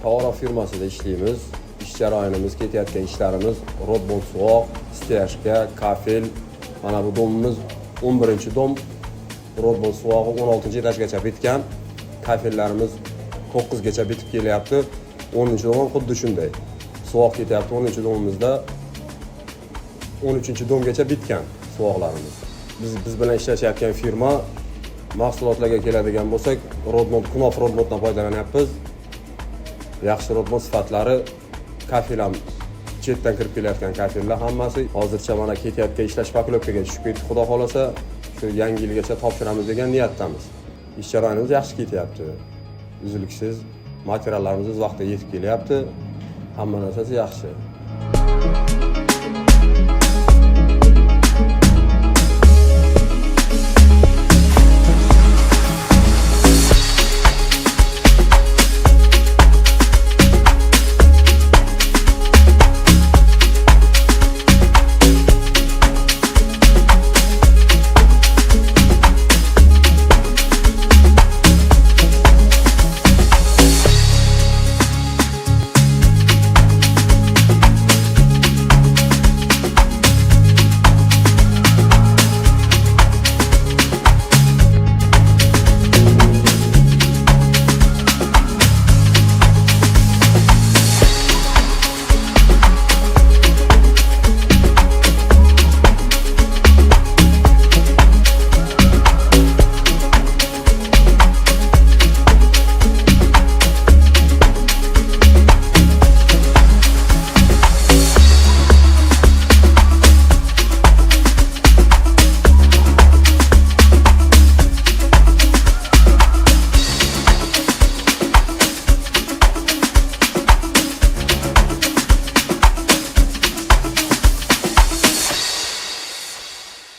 Tog'roq firmasida ishlaymiz. Ish jarayonimiz, ketayotgan ishlarimiz rodbond suvoq, steyajka, kafel. Mana bu domimiz 11-dom. Rodbond suvog'i 16-etajgacha bitgan. Kafellarimiz 9gacha bitib kelyapti. 10-dom xuddi shunday. Suvoq ketyapti 10-domimizda 13-domgacha bitgan suvoqlarimiz. Biz bilan ishlashayotgan firma mahsulotlarga keladigan bo'lsak, rodbond, Knof rodbonddan foydalanyapmiz. Yaxshi rodbond sifatlari, kafel ham chetdan kirib kelayotgan kafellar hammasi hozircha mana ketayotgan ishlash poklopkaga tushib ketdi. Xudo xolasa shu yangi yilgacha topshiramiz degan niyatdamiz. Ish jarayonimiz yaxshi ketyapti. Uzluksiz materiallarimiz o'z vaqtida yetib kelyapti. Hamma narsasi yaxshi.